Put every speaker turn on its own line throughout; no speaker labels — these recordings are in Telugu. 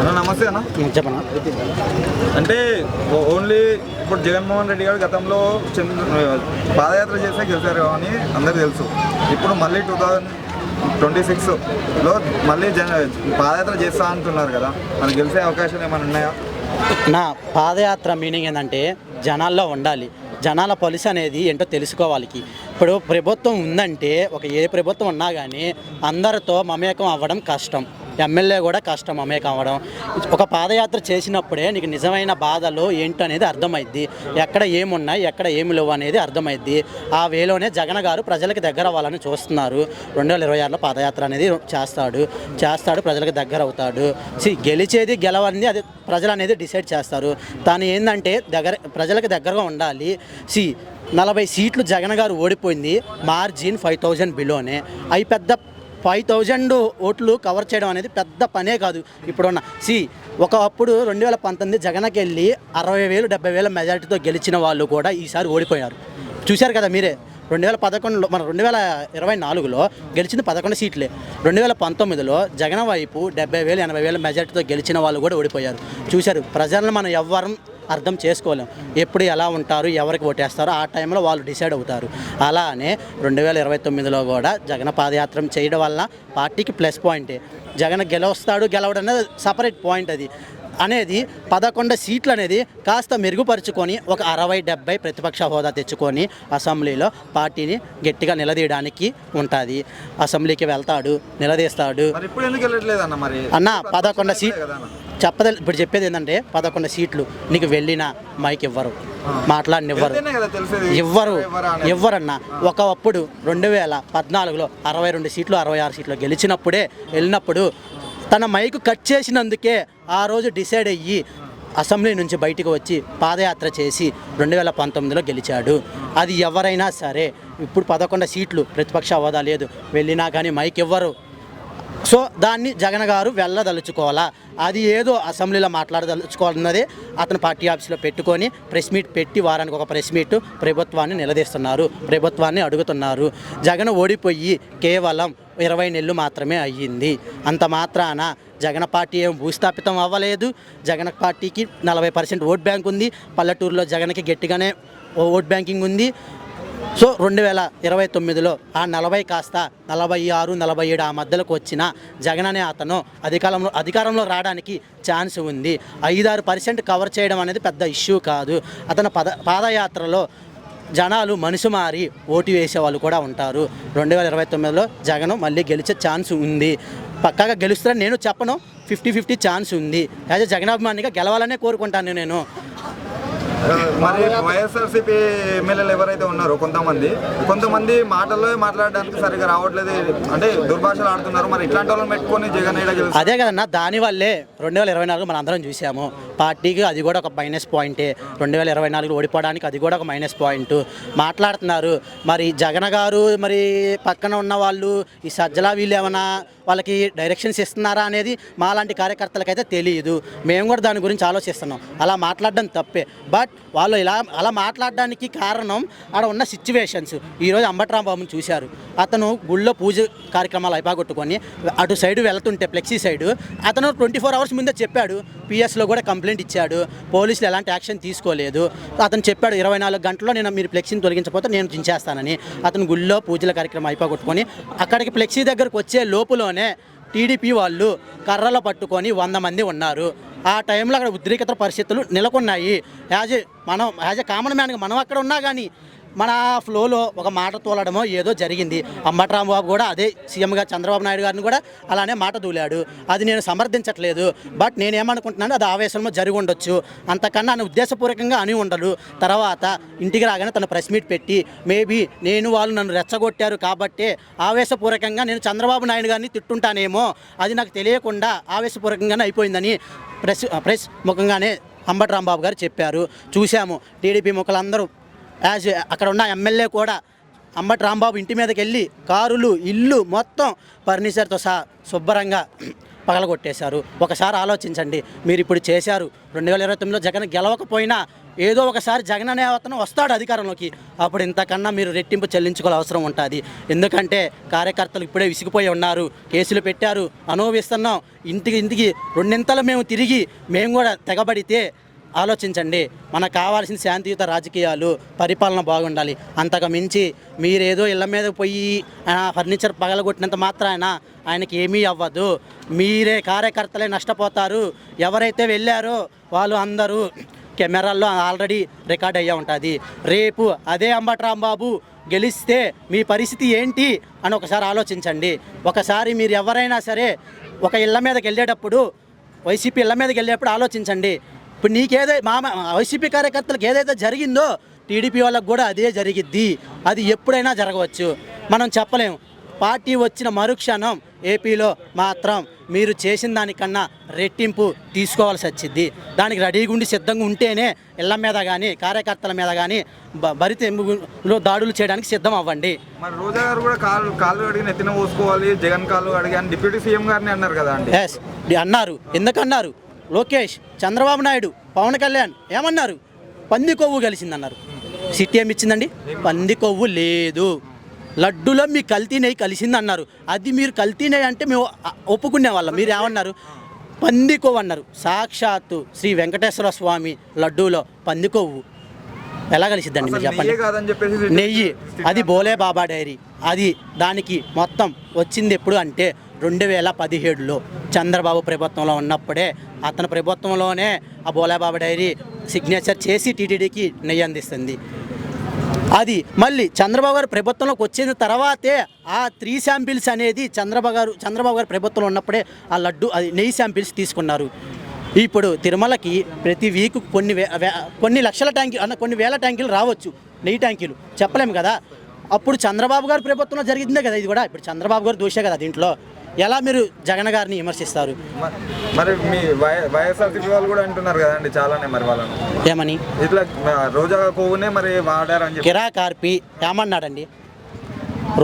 అన్న నమస్తే అన్న.
చెప్పనా
అంటే ఓన్లీ ఇప్పుడు జగన్మోహన్ రెడ్డి గారు గతంలో పాదయాత్ర చేస్తే గెలిచారు అని అందరికీ తెలుసు. ఇప్పుడు మళ్ళీ 2026లో మళ్ళీ పాదయాత్ర చేస్తా అంటున్నారు కదా, మనకు గెలిచే అవకాశాలు ఏమైనా ఉన్నాయా?
నా పాదయాత్ర మీనింగ్ ఏంటంటే జనాల్లో ఉండాలి, జనాల పొలిసి అనేది ఏంటో తెలుసుకోవాలి. ఇప్పుడు ప్రభుత్వం ఉందంటే ఏ ప్రభుత్వం ఉన్నా కానీ అందరితో మమేకం అవ్వడం కష్టం, ఎమ్మెల్యే కూడా కష్టం మమేకం అవ్వడం. ఒక పాదయాత్ర చేసినప్పుడే నీకు నిజమైన బాధలు ఏంటనేది అర్థమైద్ది, ఎక్కడ ఏమున్నాయి ఎక్కడ ఏమి లేవు అనేది అర్థమైద్ది. ఆ వేలోనే జగన్ గారు ప్రజలకు దగ్గర అవ్వాలని చూస్తున్నారు. 2026లో పాదయాత్ర అనేది చేస్తాడు, ప్రజలకు దగ్గర అవుతాడు. గెలిచేది గెలవని అది ప్రజలు అనేది డిసైడ్ చేస్తారు. తాను ఏంటంటే ప్రజలకు దగ్గరగా ఉండాలి. 40 సీట్లు జగన్ గారు ఓడిపోయింది, మార్జిన్ 5000 బిలోనే. అవి పెద్ద 5000 ఓట్లు కవర్ చేయడం అనేది పెద్ద పనే కాదు ఇప్పుడున్న. ఒకప్పుడు 2019 జగన్కి వెళ్ళి 60,000 70,000 మెజారిటీతో గెలిచిన వాళ్ళు కూడా ఈసారి ఓడిపోయారు. చూశారు కదా మీరే. 2011లో మన 2024లో గెలిచింది 11 సీట్లే. 2019లో జగన్ వైపు 70,000 80,000 మెజారిటీతో గెలిచిన వాళ్ళు కూడా ఓడిపోయారు. చూశారు, ప్రజలను మనం ఎవ్వరం అర్థం చేసుకోలేం. ఎప్పుడు ఎలా ఉంటారు, ఎవరికి ఓటేస్తారో ఆ టైంలో వాళ్ళు డిసైడ్ అవుతారు. అలానే 2029లో కూడా జగన్ పాదయాత్ర చేయడం వల్ల పార్టీకి ప్లస్ పాయింటే. జగన్ గెలవడం అనేది సపరేట్ పాయింట్. అది అనేది 11 సీట్లు అనేది కాస్త మెరుగుపరుచుకొని ఒక 60-70 ప్రతిపక్ష హోదా తెచ్చుకొని అసెంబ్లీలో పార్టీని గట్టిగా నిలదీయడానికి ఉంటుంది. అసెంబ్లీకి వెళ్తాడు, నిలదీస్తాడు. అన్న 11 సీట్లు ఇప్పుడు చెప్పేది ఏంటంటే 11 సీట్లు నీకు వెళ్ళినా మైక్ ఇవ్వరు, ఇవ్వరన్న. ఒకప్పుడు 2014లో 62 సీట్లు 66 సీట్లు గెలిచినప్పుడే వెళ్ళినప్పుడు తన మైకు కట్ చేసినందుకే ఆ రోజు డిసైడ్ అయ్యి అసెంబ్లీ నుంచి బయటకు వచ్చి పాదయాత్ర చేసి 2019లో గెలిచాడు. అది ఎవరైనా సరే ఇప్పుడు 11 సీట్లు ప్రతిపక్ష హోదా లేదు, వెళ్ళినా కానీ మైక్ ఇవ్వరు. సో దాన్ని జగన్ గారు వెళ్ళదలుచుకోవాలా, అది ఏదో అసెంబ్లీలో మాట్లాడదలుచుకోవాలన్నదే అతను పార్టీ ఆఫీస్లో పెట్టుకొని ప్రెస్ మీట్ పెట్టి వారానికి ఒక ప్రెస్ మీట్ ప్రభుత్వాన్ని నిలదీస్తున్నారు, ప్రభుత్వాన్ని అడుగుతున్నారు. జగన్ ఓడిపోయి కేవలం 20 నెలలు మాత్రమే అయ్యింది. అంత మాత్రాన జగన్ పార్టీ ఏం భూస్థాపితం అవ్వలేదు. జగన్ పార్టీకి 40% ఓట్ బ్యాంక్ ఉంది. పల్లెటూరులో జగన్కి గట్టిగానే ఓట్ బ్యాంకింగ్ ఉంది. సో 2029లో ఆ 40 కాస్త 46 47 ఆ మధ్యలోకి వచ్చిన జగన్ అనే అతను అధికారంలో రావడానికి ఛాన్స్ ఉంది. 5-6% కవర్ చేయడం అనేది పెద్ద ఇష్యూ కాదు. అతను పాదయాత్రలో జనాలు మనసు మారి ఓటు వేసేవాళ్ళు కూడా ఉంటారు. 2029లో జగన్ మళ్ళీ గెలిచే ఛాన్స్ ఉంది. పక్కాగా గెలుస్తారని నేను చెప్పను, 50-50 ఛాన్స్ ఉంది. యాజ్ ఎ జగనాభిమానిగా గెలవాలనే కోరుకుంటాను నేను.
మరి వైఎస్ఆర్సీపీ ఎమ్మెల్యేలు ఎవరైతే ఉన్నారో కొంతమంది మాటల్లో మాట్లాడడానికి సరిగా రావట్లేదు, అంటే దుర్భాషలు ఆడుతున్నారు. మరి ఇట్లాంటి వాళ్ళని పెట్టుకొని జగన్
అదే కదన్నా, దానివల్లే 2024 మనం అందరం చూసాము. పార్టీకి అది కూడా ఒక మైనస్ పాయింటే. 2024 ఓడిపోవడానికి అది కూడా ఒక మైనస్ పాయింట్. మాట్లాడుతున్నారు మరి జగన్ గారు, మరి పక్కన ఉన్న వాళ్ళు ఈ సజ్జల వీళ్ళు ఏమైనా వాళ్ళకి డైరెక్షన్స్ ఇస్తున్నారా అనేది మాలాంటి కార్యకర్తలకైతే తెలియదు. మేము కూడా దాని గురించి ఆలోచిస్తున్నాం. అలా మాట్లాడడం తప్పే. బట్ వాళ్ళు అలా మాట్లాడడానికి కారణం ఆడ ఉన్న సిచ్యువేషన్స్. ఈరోజు అంబట్రాంబాబుని చూశారు. అతను గుళ్ళో పూజ కార్యక్రమాలు అయిపోగొట్టుకొని అటు సైడ్ వెళ్తుంటే ఫ్లెక్సీ సైడు అతను 24 అవర్స్ ముందే చెప్పాడు. పిఎస్లో కూడా కంప్లైంట్ ఇచ్చాడు. పోలీసులు ఎలాంటి యాక్షన్ తీసుకోలేదు. అతను చెప్పాడు 24 గంటల్లో మీరు ఫ్లెక్సీని తొలగించకపోతే నేను దించేస్తానని. అతను గుళ్ళో పూజల కార్యక్రమం అయిపోగొట్టుకొని అక్కడికి ఫ్లెక్సీ దగ్గరకు వచ్చే లోపులోనే టీడీపీ వాళ్ళు కర్రలు పట్టుకొని 100 మంది ఉన్నారు. ఆ టైంలో అక్కడ ఉద్రిక్తత పరిస్థితులు నెలకొన్నాయి. యాజ్ ఏ కామన్ మ్యాన్గా మనం అక్కడ ఉన్నా కానీ మన ఫ్లోలో ఒక మాట తోలడమో ఏదో జరిగింది. అంబట్రాంబాబు కూడా అదే సీఎంగా చంద్రబాబు నాయుడు గారిని కూడా అలానే మాట తూలాడు. అది నేను సమర్థించట్లేదు. బట్ నేనేమనుకుంటున్నాను, అది ఆవేశంలో జరిగి ఉండొచ్చు. అంతకన్నా ఆయన ఉద్దేశపూర్వకంగా అని ఉండడు. తర్వాత ఇంటికి రాగానే తన ప్రెస్ మీట్ పెట్టి మేబీ వాళ్ళు నన్ను రెచ్చగొట్టారు కాబట్టే ఆవేశపూర్వకంగా నేను చంద్రబాబు నాయుడు గారిని తిట్టుంటానేమో, అది నాకు తెలియకుండా ఆవేశపూర్వకంగానే అయిపోయిందని ప్రెస్ ముఖంగానే అంబట్రాంబాబు గారు చెప్పారు. చూశాము టీడీపీ ముఖలందరూ యాజ్ అక్కడ ఉన్న ఎమ్మెల్యే కూడా అంబట్రాంబాబు ఇంటి మీదకి వెళ్ళి కారులు ఇల్లు మొత్తం ఫర్నిచర్తో సహా శుభ్రంగా పగలగొట్టేశారు. ఒకసారి ఆలోచించండి. మీరు ఇప్పుడు చేశారు 2029లో జగన్ గెలవకపోయినా ఏదో ఒకసారి జగన్ అనే అతను వస్తాడు అధికారంలోకి, అప్పుడు ఇంతకన్నా మీరు రెట్టింపు చెల్లించుకోవాల్సిన అవసరం ఉంటుంది. ఎందుకంటే కార్యకర్తలు ఇప్పుడే విసిగిపోయి ఉన్నారు, కేసులు పెట్టారు, అనుభవిస్తున్నాం. ఇంటికి రెండింతలు మేము తిరిగి మేము కూడా తెగబడితే ఆలోచించండి. మనకు కావాల్సిన శాంతియుత రాజకీయాలు, పరిపాలన బాగుండాలి. అంతకు మించి మీరేదో ఇళ్ళ మీద పోయి ఫర్నిచర్ పగలగొట్టినంత మాత్రాన ఆయనకి ఏమీ అవ్వదు. మీరే కార్యకర్తలే నష్టపోతారు. ఎవరైతే వెళ్ళారో వాళ్ళు అందరూ కెమెరాల్లో ఆల్రెడీ రికార్డ్ అయ్యే ఉంటుంది. రేపు అదే అంబటి రాంబాబు గెలిస్తే మీ పరిస్థితి ఏంటి అని ఒకసారి ఆలోచించండి. ఒకసారి మీరు ఎవరైనా సరే ఒక ఇళ్ళ మీదకి వెళ్ళేటప్పుడు, వైసీపీ ఇళ్ళ మీదకి వెళ్ళేటప్పుడు ఆలోచించండి. ఇప్పుడు వైసీపీ కార్యకర్తలకు ఏదైతే జరిగిందో టీడీపీ వాళ్ళకు కూడా అదే జరిగిద్ది. అది ఎప్పుడైనా జరగవచ్చు, మనం చెప్పలేము. పార్టీ వచ్చిన మరుక్షణం ఏపీలో మాత్రం మీరు చేసిన దానికన్నా రెట్టింపు తీసుకోవాల్సి వచ్చింది. దానికి రెడీగా ఉండి సిద్ధంగా ఉంటేనే ఇళ్ల మీద కానీ కార్యకర్తల మీద కానీ బరితెంపులో దాడులు చేయడానికి సిద్ధం అవ్వండి.
మరి రోజా గారు కూడా కాళ్ళు అడిగి నెత్తిన పోసుకోవాలి, జగన్ కాళ్ళు అడిగి అని డిప్యూటీ సీఎం గారిని అన్నారు కదా అండి.
ఎస్ అన్నారు. ఎందుకన్నారు? లోకేష్, చంద్రబాబు నాయుడు, పవన్ కళ్యాణ్ ఏమన్నారు? పంది కొవ్వు కలిసిందన్నారు. సిటీ ఏమి ఇచ్చిందండి? పంది కొవ్వు లేదు. లడ్డూలో మీ కల్తీ నెయ్యి కలిసింది అన్నారు. అది మీరు కల్తీ నెయ్యి అంటే మేము ఒప్పుకునే వాళ్ళం. మీరు ఏమన్నారు? పంది కొవ్వు అన్నారు. సాక్షాత్తు శ్రీ వెంకటేశ్వర స్వామి లడ్డూలో పంది కొవ్వు ఎలా కలిసిద్దండి మీరు చెప్పండి? నెయ్యి అది బోలే బాబా డైరీ. అది దానికి మొత్తం వచ్చింది ఎప్పుడు అంటే 2017లో చంద్రబాబు ప్రభుత్వంలో ఉన్నప్పుడే, అతని ప్రభుత్వంలోనే ఆ బోలే బాబా డైరీ సిగ్నేచర్ చేసి టీటీడీకి నెయ్యి అందిస్తుంది. అది మళ్ళీ చంద్రబాబు గారు ప్రభుత్వంలోకి వచ్చిన తర్వాతే ఆ 3 శాంపిల్స్ అనేది చంద్రబాబు గారు ప్రభుత్వంలో ఉన్నప్పుడే ఆ లడ్డు అది నెయ్యి శాంపిల్స్ తీసుకున్నారు. ఇప్పుడు తిరుమలకి ప్రతి వీక్ కొన్ని లక్షల ట్యాంకీలు కొన్ని వేల ట్యాంకీలు రావచ్చు, నెయ్యి ట్యాంకీలు చెప్పలేము కదా. అప్పుడు చంద్రబాబు గారు ప్రభుత్వంలో జరిగిందే కదా ఇది కూడా. ఇప్పుడు చంద్రబాబు గారు దోషే కదా దీంట్లో. ఎలా మీరు జగన్ గారిని విమర్శిస్తారు?
మరి మీ వైఎస్ఆర్సీపీ వాళ్ళు కూడా అంటున్నారు కదండి చాలానే, మరి వాళ్ళని
ఏమని?
ఇట్లా రోజా కొవ్వునే మరి వాడారని చెప్పి.
కిరా కార్పి ఏమన్నాడండి?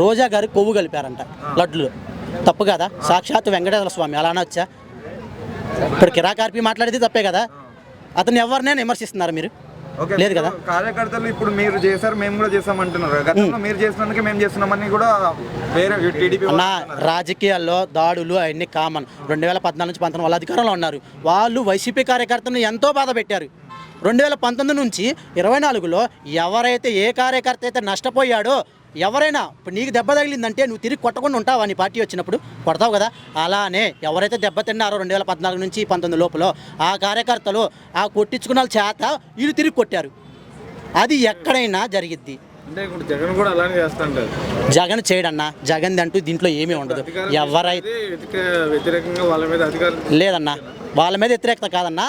రోజా గారు కొవ్వు కలిపారంట లడ్లు. తప్పు కదా? సాక్షాత్ వెంకటేశ్వర స్వామి అలా అనొచ్చా? ఇప్పుడు కిరా కార్పి మాట్లాడేది తప్పే కదా. అతను ఎవరినైనా విమర్శిస్తున్నారు మీరు? లేదు కదా.
కార్యకర్తలు ఇప్పుడు మీరు చేశారు, మేము కూడా చేస్తామంటున్నారు. గతంలో మీరు చేసినందుకే మేము చేస్తున్నామని కూడా వేరే టీడీపీ
రాజకీయాల్లో దాడులు అవన్నీ కామన్. 2014 నుంచి 19 వాళ్ళు అధికారంలో ఉన్నారు. వాళ్ళు వైసీపీ కార్యకర్తలను ఎంతో బాధ పెట్టారు. 2019 నుంచి 24లో ఎవరైతే ఏ కార్యకర్త అయితే నష్టపోయాడో, ఎవరైనా ఇప్పుడు నీకు దెబ్బ తగిలిందంటే నువ్వు తిరిగి కొట్టకుండా ఉంటావా? నీ పార్టీ వచ్చినప్పుడు కొడతావు కదా. అలానే ఎవరైతే దెబ్బ తిన్నారో 2014 నుంచి 19 లోపల ఆ కార్యకర్తలు ఆ కొట్టించుకున్న వాళ్ళ చేత వీళ్ళు తిరిగి కొట్టారు. అది ఎక్కడైనా జరిగిద్ది.
అంటే ఇప్పుడు జగన్ కూడా అలానే చేస్తుంటారు.
జగన్ చేయడన్నా, జగన్ అంటూ దీంట్లో ఏమీ ఉండదు. ఎవరైతే
వ్యతిరేకంగా వాళ్ళ మీద అధికారం
లేదన్నా, వాళ్ళ మీద వ్యతిరేకత కాదన్నా.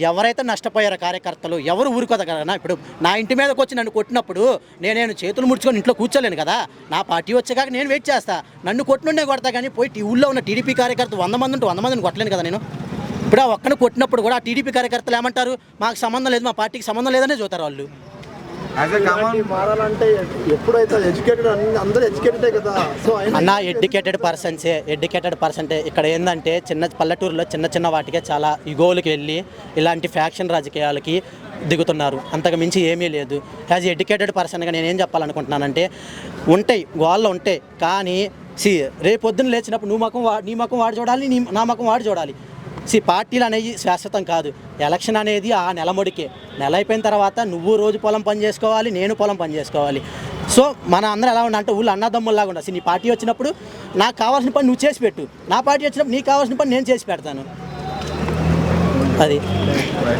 ఎవరైతే నష్టపోయారో కార్యకర్తలు ఎవరు ఊరుకోదు కదా. ఇప్పుడు నా ఇంటి మీదకి వచ్చి నన్ను కొట్టినప్పుడు నేను చేతులు ముడుచుకొని ఇంట్లో కూర్చోలేను కదా. నా పార్టీ వచ్చాక నేను వెయిట్ చేస్తా. నన్ను కొట్టినుండే కొడతా కానీ పోయి ఊళ్ళో ఉన్న టీడీపీ కార్యకర్త 100 మంది ఉంటే 100 మందిని కొట్టలేను కదా నేను. ఇప్పుడు ఆ ఒక్కను కొట్టినప్పుడు కూడా ఆ టీడీపీ కార్యకర్తలు ఏమంటారు? మాకు సంబంధం లేదు, మా పార్టీకి సంబంధం లేదనే చూస్తారు వాళ్ళు.
మారాలంటే ఎప్పుడైతే ఎడ్యుకేటెడ్ అందరూ ఎడ్యుకేటెడే కదా. సో
అన్న ఎడ్యుకేటెడ్ పర్సన్సే ఇక్కడ ఏంటంటే చిన్న పల్లెటూరులో చిన్న వాటికే చాలా ఇగోలకి వెళ్ళి ఇలాంటి ఫ్యాక్షన్ రాజకీయాలకి దిగుతున్నారు. అంతకు మించి ఏమీ లేదు. యాజ్ ఎడ్యుకేటెడ్ పర్సన్గా నేనేం చెప్పాలనుకుంటున్నానంటే, ఉంటాయి గోళ్ళు ఉంటాయి కానీ రేపు పొద్దున్న లేచినప్పుడు నీ ముఖం వాడు చూడాలి, నా ముఖం వాడు చూడాలి. పార్టీలు అనేవి శాశ్వతం కాదు. ఎలక్షన్ అనేది ఆ నెలముడికే. నెల అయిపోయిన తర్వాత నువ్వు రోజు పొలం పని చేసుకోవాలి, నేను పొలం పని చేసుకోవాలి. సో మన అందరూ ఎలా ఉండాలంటే ఊళ్ళో అన్నదమ్ముల్లాగా ఉండాలి. నీ పార్టీ వచ్చినప్పుడు నాకు కావాల్సిన పని నువ్వు చేసి పెట్టు, నా పార్టీ వచ్చినప్పుడు నీకు కావాల్సిన పని నేను చేసి పెడతాను. అది